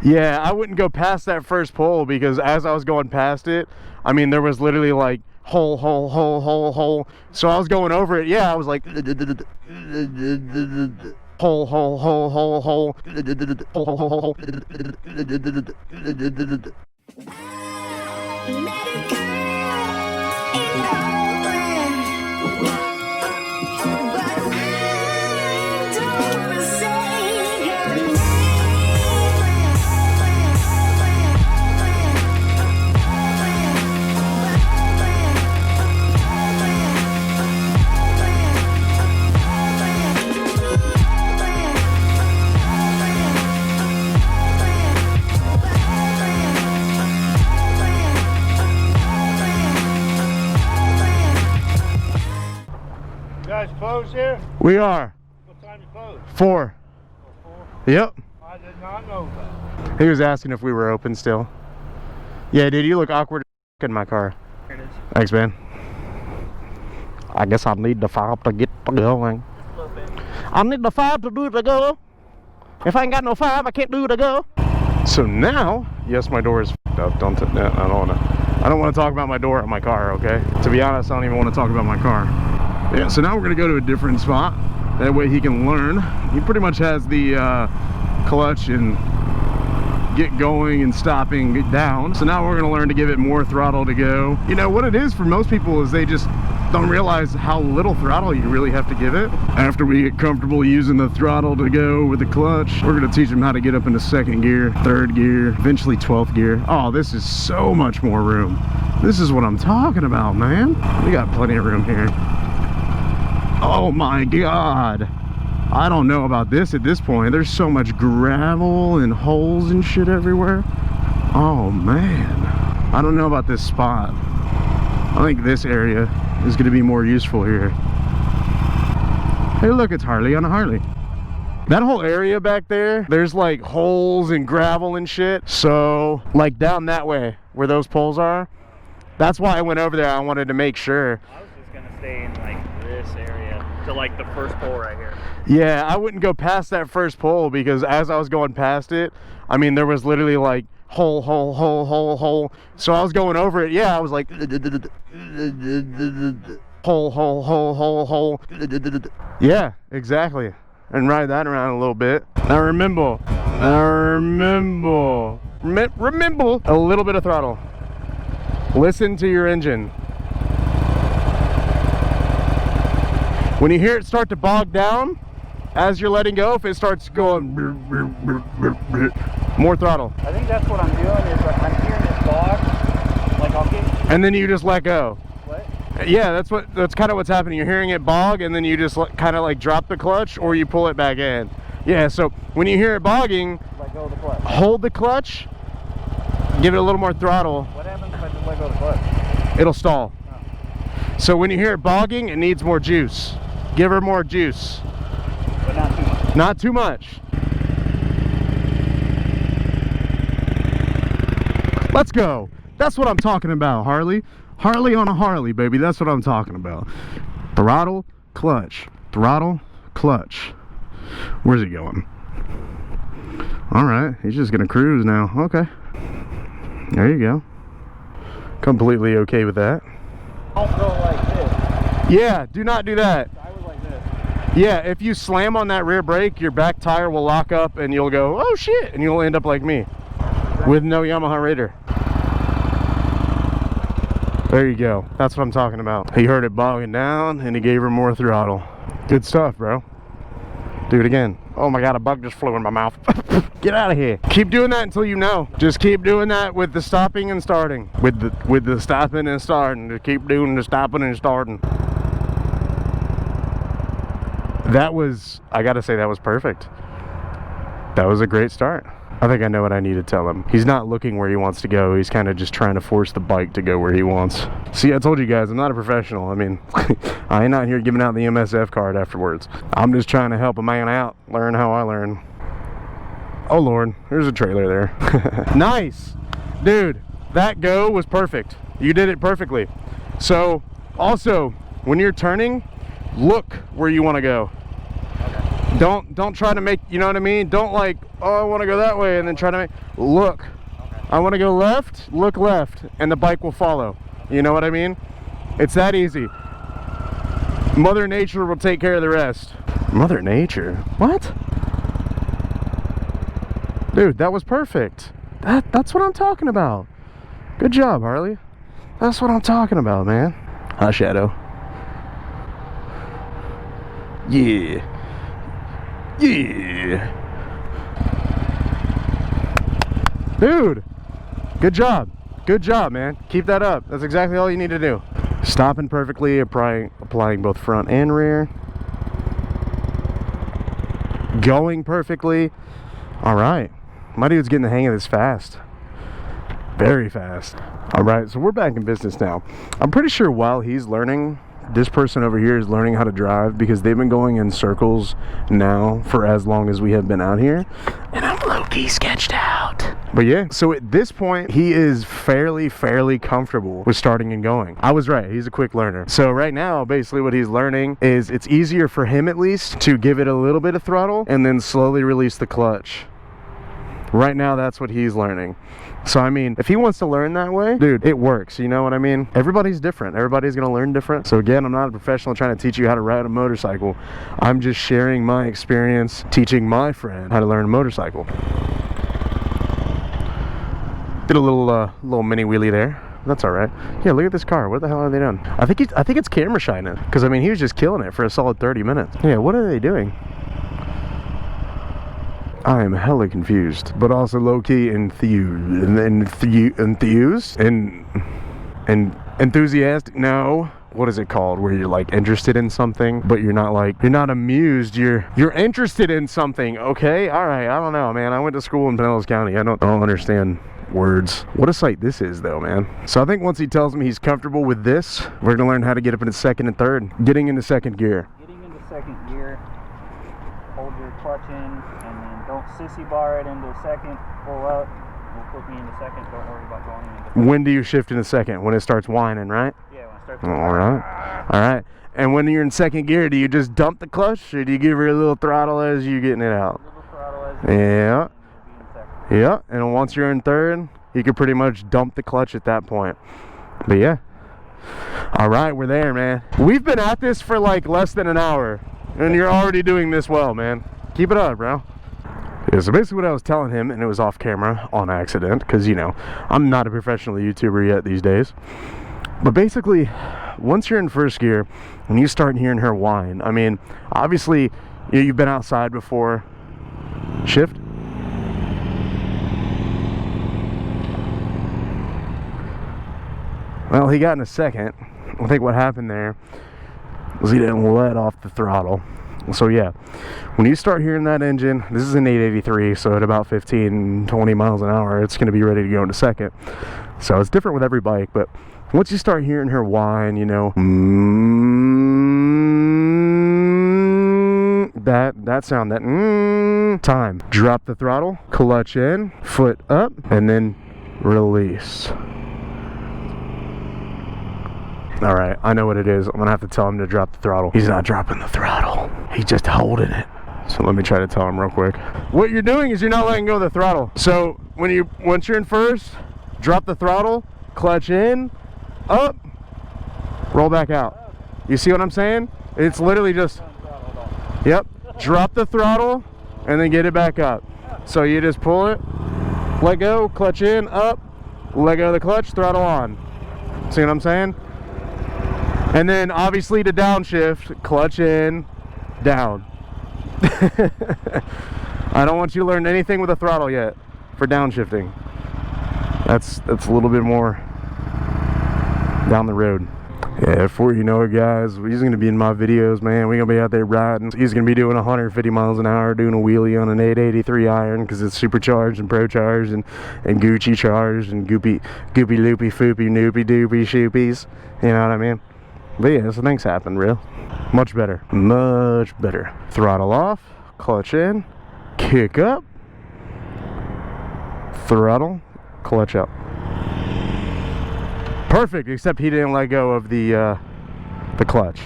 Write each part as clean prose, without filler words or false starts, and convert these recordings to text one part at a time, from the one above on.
Yeah, I wouldn't go past that first pole because as I was going past it, I mean, there was literally like hole, hole, hole, hole, hole. So I was going over it. Yeah, I was like hole, hole, hole, hole, hole, hole, hole, hole. Closed here? We are. What time you close? 4. Oh, 4? Yep. I did not know that. He was asking if we were open still. Yeah, dude, you look awkward in my car. Here it is. Thanks, man. I guess I need the 5 to get going. Just a little bit. I need the 5 to do the go. If I ain't got no 5, I can't do the go. So now, yes, my door is f***ed up. Don't I don't want to talk about my door on my car, okay? To be honest, I don't even want to talk about my car. Yeah, so now we're gonna go to a different spot. That way he can learn. He pretty much has the clutch and get going and stopping down. So now we're gonna learn to give it more throttle to go. You know, what it is for most people is they just don't realize how little throttle you really have to give it. After we get comfortable using the throttle to go with the clutch, we're gonna teach them how to get up into 2nd gear, 3rd gear, eventually 12th gear. Oh, this is so much more room. This is what I'm talking about, man. We got plenty of room here. Oh my God. I don't know about this at this point. There's so much gravel and holes and shit everywhere. Oh man. I don't know about this spot. I think this area is going to be more useful here. Hey look, it's Harley on a Harley. That whole area back there, there's like holes and gravel and shit. So like down that way where those poles are, that's why I went over there. I wanted to make sure. I was just gonna stay in like this area to like the first pole right here. Yeah, I wouldn't go past that first pole because as I was going past it, I mean, there was literally like hole, hole, hole, hole, hole. So I was going over it. Yeah, I was like hole, hole, hole, hole, hole. Yeah, exactly. And ride that around a little bit. Now remember a little bit of throttle. Listen to your engine. When you hear it start to bog down, as you're letting go, if it starts going, more throttle. I think that's what I'm doing is I'm hearing it bog, like I'll get... And then you just let go. What? Yeah, that's kind of what's happening. You're hearing it bog, and then you just kind of like drop the clutch, or you pull it back in. Yeah, so when you hear it bogging, Let go of the clutch. hold the clutch, give it a little more throttle. What happens if I just let go of the clutch? It'll stall. Oh. So when you hear it bogging, it needs more juice. Give her more juice. But not too much. Not too much. Let's go. That's what I'm talking about, Harley. Harley on a Harley, baby. That's what I'm talking about. Throttle, clutch. Throttle, clutch. Where's he going? All right. He's just going to cruise now. Okay. There you go. Completely okay with that. Don't go like this. Yeah, do not do that. I was like this. Yeah, if you slam on that rear brake, your back tire will lock up and you'll go, oh shit, and you'll end up like me with no Yamaha Raider. There you go. That's what I'm talking about. He heard it bogging down and he gave her more throttle. Good stuff, bro. Do it again. Oh my God, a bug just flew in my mouth. Get out of here. Keep doing that until you know. Just keep doing that with the stopping and starting. With the stopping and starting. Just keep doing the stopping and starting. That was, I gotta say, that was perfect. That was a great start. I think I know what I need to tell him. He's not looking where he wants to go. He's kind of just trying to force the bike to go where he wants. See, I told you guys, I'm not a professional. I mean, I ain't out here giving out the MSF card afterwards. I'm just trying to help a man out, learn how I learn. Oh Lord, there's a trailer there. Nice. Dude, that go was perfect. You did it perfectly. So, also, when you're turning, look where you want to go. Okay. Don't try to make, you know what I mean? Don't like, oh, I want to go that way and then try to make, look. Okay. I want to go left, look left, and the bike will follow. You know what I mean? It's that easy. Mother Nature will take care of the rest. Mother Nature? What? Dude, that was perfect. That's what I'm talking about. Good job, Harley. That's what I'm talking about, man. Hi, Shadow. Yeah. Yeah. Dude, good job. Good job, man. Keep that up. That's exactly all you need to do. Stopping perfectly, applying both front and rear. Going perfectly. All right. My dude's getting the hang of this fast. Very fast. All right, so we're back in business now. I'm pretty sure while he's learning, this person over here is learning how to drive because they've been going in circles now for as long as we have been out here. And I'm low-key sketched out. But yeah, so at this point, he is fairly comfortable with starting and going. I was right, he's a quick learner. So right now, basically what he's learning is it's easier for him at least to give it a little bit of throttle and then slowly release the clutch. Right now, that's what he's learning. So, I mean, if he wants to learn that way, dude, it works. You know what I mean? Everybody's different. Everybody's going to learn different. So, again, I'm not a professional trying to teach you how to ride a motorcycle. I'm just sharing my experience teaching my friend how to learn a motorcycle. Did a little mini wheelie there. That's all right. Yeah, look at this car. What the hell are they doing? I think it's camera shying, because, I mean, he was just killing it for a solid 30 minutes. Yeah, what are they doing? I am hella confused, but also low-key enthused and enthusiastic. No, what is it called? Where you're like interested in something, but you're not amused. You're interested in something. Okay, all right. I don't know, man. I went to school in Pinellas County. I don't understand words. What a sight this is, though, man. So I think once he tells me he's comfortable with this, we're gonna learn how to get up into second and third. Getting into second gear. Getting into second gear. Hold your clutch in, and then don't sissy bar it into second. Pull up. We'll put me into second. Don't worry about going into second. When do you shift into second? When it starts whining, right? Yeah, when it starts. All right. And when you're in second gear, do you just dump the clutch, or do you give her a little throttle as you're getting it out? A little throttle as Yeah. you Yeah. And once you're in third, you can pretty much dump the clutch at that point. But yeah. All right, we're there, man. We've been at this for like less than an hour. And you're already doing this well, man. Keep it up, bro. Yeah, so basically what I was telling him, and it was off camera on accident, because, you know, I'm not a professional YouTuber yet these days. But basically, once you're in first gear, and you start hearing her whine, I mean, obviously, you've been outside before. Shift. Well, he got in a second. I think what happened there was he didn't let off the throttle. So yeah, when you start hearing that engine, this is an 883, so at about 15-20 miles an hour, it's going to be ready to go into second. So it's different with every bike, but once you start hearing her whine, you know, that sound, that time, drop the throttle, clutch in, foot up, and then release. All right, I know what it is. I'm gonna have to tell him to drop the throttle. He's not dropping the throttle. He's just holding it. So let me try to tell him real quick. What you're doing is you're not letting go of the throttle. So once you're in first, drop the throttle, clutch in, up, roll back out. You see what I'm saying? It's literally just, yep, drop the throttle and then get it back up. So you just pull it, let go, clutch in, up, let go of the clutch, throttle on. See what I'm saying? And then obviously to downshift, clutch in, down. I don't want you to learn anything with a throttle yet for downshifting. That's a little bit more down the road. Yeah, before you know it, guys, he's going to be in my videos, man. We're going to be out there riding. He's going to be doing 150 miles an hour, doing a wheelie on an 883 iron because it's supercharged and pro-charged and Gucci charged and goopy loopy foopy noopy doopy shoopies. You know what I mean? But yeah, so things happen, real. Much better. Much better. Throttle off, clutch in, kick up, throttle, clutch up. Perfect, except he didn't let go of the the clutch.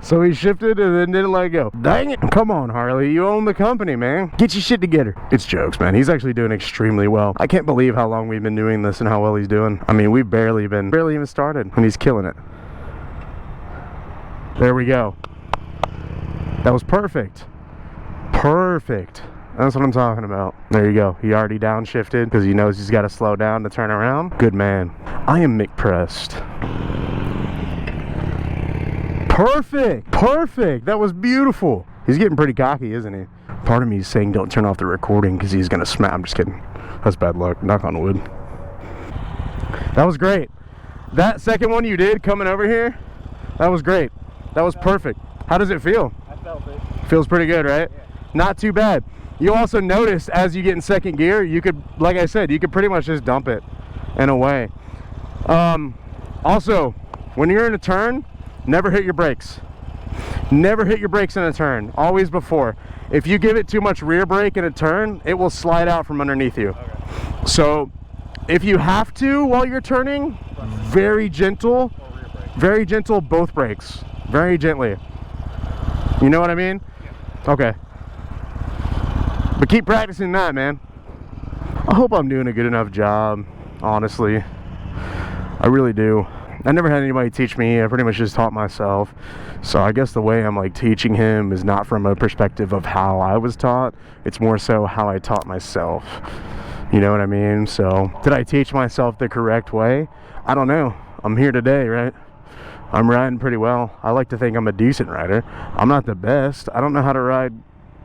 So he shifted and then didn't let go. Dang it. Come on, Harley. You own the company, man. Get your shit together. It's jokes, man. He's actually doing extremely well. I can't believe how long we've been doing this and how well he's doing. I mean, we've barely even started, and he's killing it. There we go. That was perfect. Perfect. That's what I'm talking about. There you go. He already downshifted because he knows he's got to slow down to turn around. Good man. I am impressed. Perfect. Perfect. That was beautiful. He's getting pretty cocky, isn't he? Part of me is saying don't turn off the recording because he's going to smack. I'm just kidding. That's bad luck. Knock on wood. That was great. That second one you did coming over here, that was great. That was perfect. How does it feel? I felt it. Feels pretty good, right? Yeah. Not too bad. You also noticed as you get in second gear, you could, like I said, you could pretty much just dump it in a way. Also, when you're in a turn, never hit your brakes. Never hit your brakes in a turn. Always before. If you give it too much rear brake in a turn, it will slide out from underneath you. Okay. So, if you have to while you're turning, very gentle, both brakes. Very gently. You know what I mean? Yeah. Okay. But keep practicing that, man. I hope I'm doing a good enough job, honestly. I really do. I never had anybody teach me. I pretty much just taught myself. So I guess the way I'm like teaching him is not from a perspective of how I was taught. It's more so how I taught myself. You know what I mean? So did I teach myself the correct way? I don't know. I'm here today, right? I'm riding pretty well. I like to think I'm a decent rider. I'm not the best. I don't know how to ride,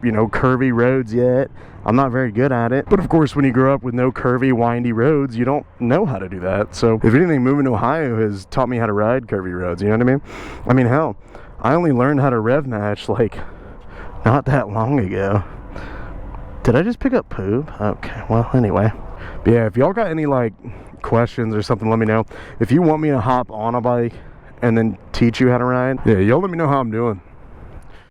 you know, curvy roads yet. I'm not very good at it. But of course, when you grow up with no curvy, windy roads, you don't know how to do that. So if anything, moving to Ohio has taught me how to ride curvy roads. You know what I mean? I mean, hell, I only learned how to rev match like not that long ago. Did I just pick up poop? Okay, well, anyway. But yeah, if y'all got any like questions or something, let me know. If you want me to hop on a bike and then teach you how to ride, yeah, y'all let me know how I'm doing.